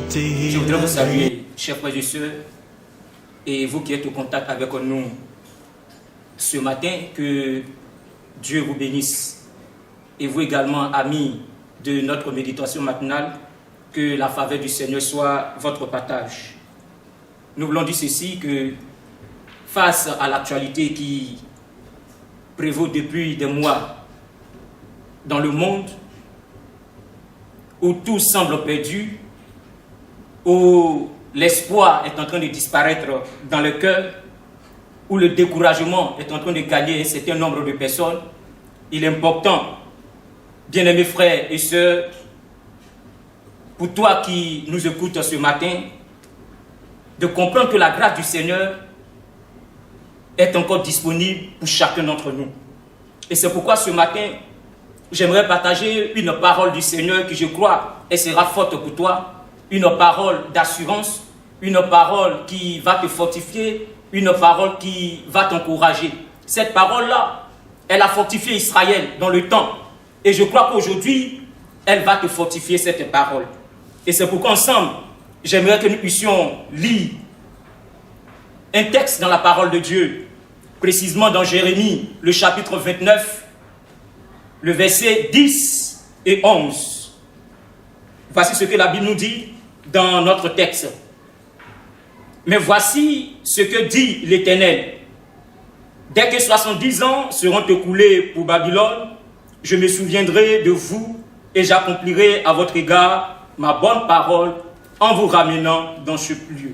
Je voudrais vous saluer, chers frères et sœurs, et vous qui êtes au contact avec nous ce matin, que Dieu vous bénisse. Et vous également, amis de notre méditation matinale, que la faveur du Seigneur soit votre partage. Nous voulons dire ceci, que face à l'actualité qui prévaut depuis des mois dans le monde, où tout semble perdu, où l'espoir est en train de disparaître dans le cœur, où le découragement est en train de gagner un certain nombre de personnes, il est important, bien-aimés frères et sœurs, pour toi qui nous écoutes ce matin, de comprendre que la grâce du Seigneur est encore disponible pour chacun d'entre nous. Et c'est pourquoi ce matin, j'aimerais partager une parole du Seigneur qui, je crois, elle sera forte pour toi, une parole d'assurance, une parole qui va te fortifier, une parole qui va t'encourager. Cette parole-là, elle a fortifié Israël dans le temps. Et je crois qu'aujourd'hui, elle va te fortifier cette parole. Et c'est pourquoi ensemble, j'aimerais que nous puissions lire un texte dans la parole de Dieu, précisément dans Jérémie, le chapitre 29, le verset 10 et 11. Voici ce que la Bible nous dit dans notre texte. Mais voici ce que dit l'Éternel. Dès que 70 ans seront écoulés pour Babylone, je me souviendrai de vous et j'accomplirai à votre égard ma bonne parole en vous ramenant dans ce lieu.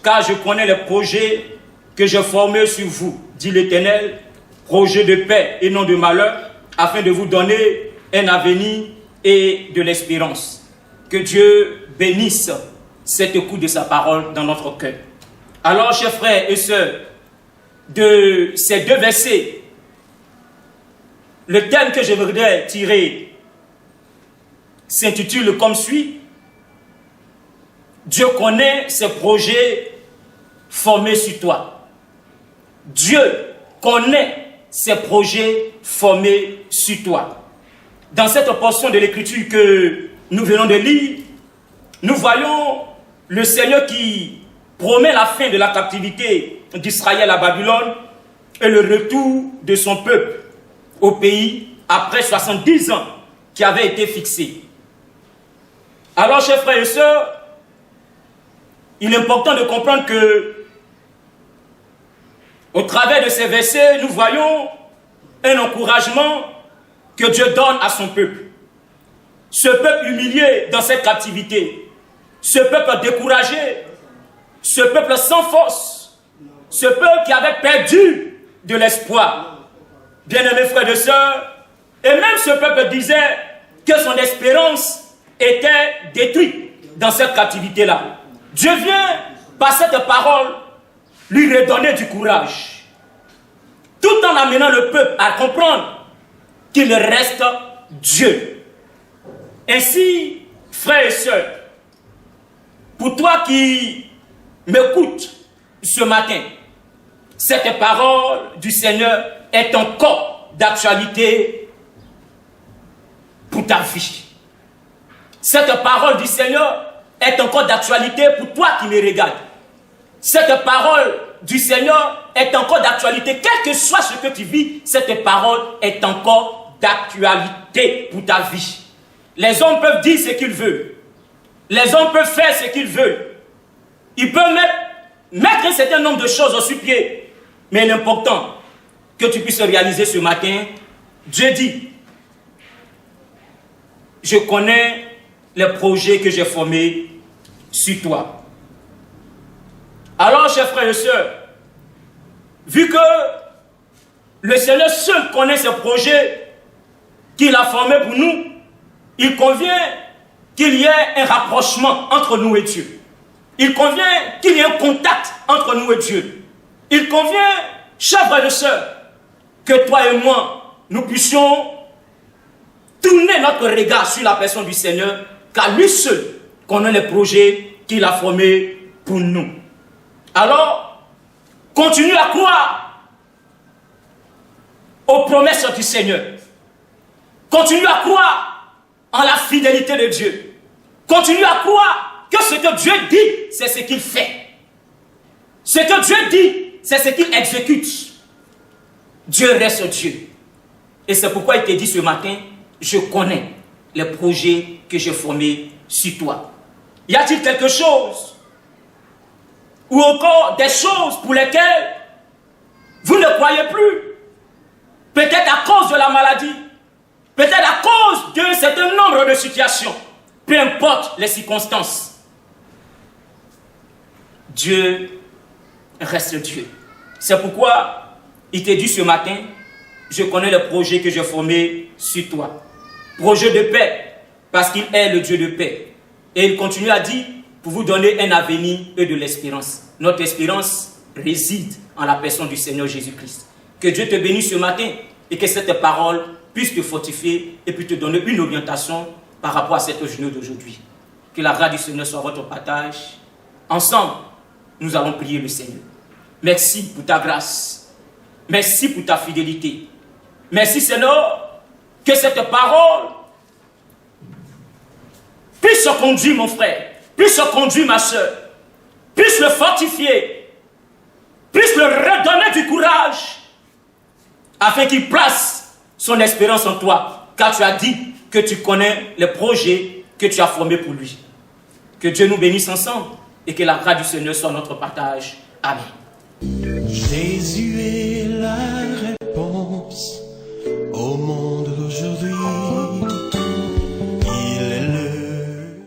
Car je connais les projets que j'ai formés sur vous, dit l'Éternel, projets de paix et non de malheur, afin de vous donner un avenir et de l'espérance. Que Dieu bénisse cette écoute de sa parole dans notre cœur. Alors, chers frères et sœurs, de ces deux versets, le thème que je voudrais tirer s'intitule comme suit: Dieu connaît ses projets formés sur toi. Dieu connaît ses projets formés sur toi. Dans cette portion de l'écriture que nous venons de lire, nous voyons le Seigneur qui promet la fin de la captivité d'Israël à Babylone et le retour de son peuple au pays après 70 ans qui avaient été fixés. Alors, chers frères et sœurs, il est important de comprendre que, au travers de ces versets, nous voyons un encouragement que Dieu donne à son peuple. Ce peuple humilié dans cette captivité, ce peuple découragé, ce peuple sans force, ce peuple qui avait perdu de l'espoir. Bien-aimés frères et sœurs, et même ce peuple disait que son espérance était détruite dans cette captivité-là. Dieu vient, par cette parole, lui redonner du courage, tout en amenant le peuple à comprendre qu'il reste Dieu. Ainsi, frères et sœurs, pour toi qui m'écoutes ce matin, cette parole du Seigneur est encore d'actualité pour ta vie. Cette parole du Seigneur est encore d'actualité pour toi qui me regardes. Cette parole du Seigneur est encore d'actualité. Quel que soit ce que tu vis, cette parole est encore d'actualité pour ta vie. Les hommes peuvent dire ce qu'ils veulent. Les hommes peuvent faire ce qu'ils veulent. Ils peuvent mettre un certain nombre de choses sur pied. Mais l'important que tu puisses réaliser ce matin, Dieu dit, je connais les projets que j'ai formés sur toi. Alors, chers frères et sœurs, vu que le Seigneur seul connaît ces projets qu'il a formés pour nous, il convient qu'il y ait un rapprochement entre nous et Dieu. Il convient qu'il y ait un contact entre nous et Dieu. Il convient, chers frères et sœurs, que toi et moi, nous puissions tourner notre regard sur la personne du Seigneur, car lui seul connaît les projets qu'il a formés pour nous. Alors, continue à croire aux promesses du Seigneur. Continue à croire en la fidélité de Dieu. Continue à croire que ce que Dieu dit, c'est ce qu'il fait. Ce que Dieu dit, c'est ce qu'il exécute. Dieu reste Dieu. Et c'est pourquoi il te dit ce matin, je connais les projets que j'ai formés sur toi. Y a-t-il quelque chose ou encore des choses pour lesquelles vous ne croyez plus? Peut-être à cause de la maladie, peut-être à cause d'un certain nombre de situations, peu importe les circonstances. Dieu reste Dieu. C'est pourquoi il te dit ce matin, je connais le projet que j'ai formé sur toi. Projet de paix, parce qu'il est le Dieu de paix. Et il continue à dire, pour vous donner un avenir et de l'espérance. Notre espérance réside en la personne du Seigneur Jésus-Christ. Que Dieu te bénisse ce matin et que cette parole puisse te fortifier et puis te donner une orientation par rapport à cette journée d'aujourd'hui. Que la grâce du Seigneur soit votre partage. Ensemble, nous allons prier le Seigneur. Merci pour ta grâce. Merci pour ta fidélité. Merci Seigneur, que cette parole puisse se conduire mon frère, puisse se conduire ma soeur, puisse le fortifier, puisse le redonner du courage, afin qu'il place son espérance en toi, car tu as dit que tu connais les projets que tu as formés pour lui. Que Dieu nous bénisse ensemble et que la grâce du Seigneur soit notre partage. Amen. Jésus.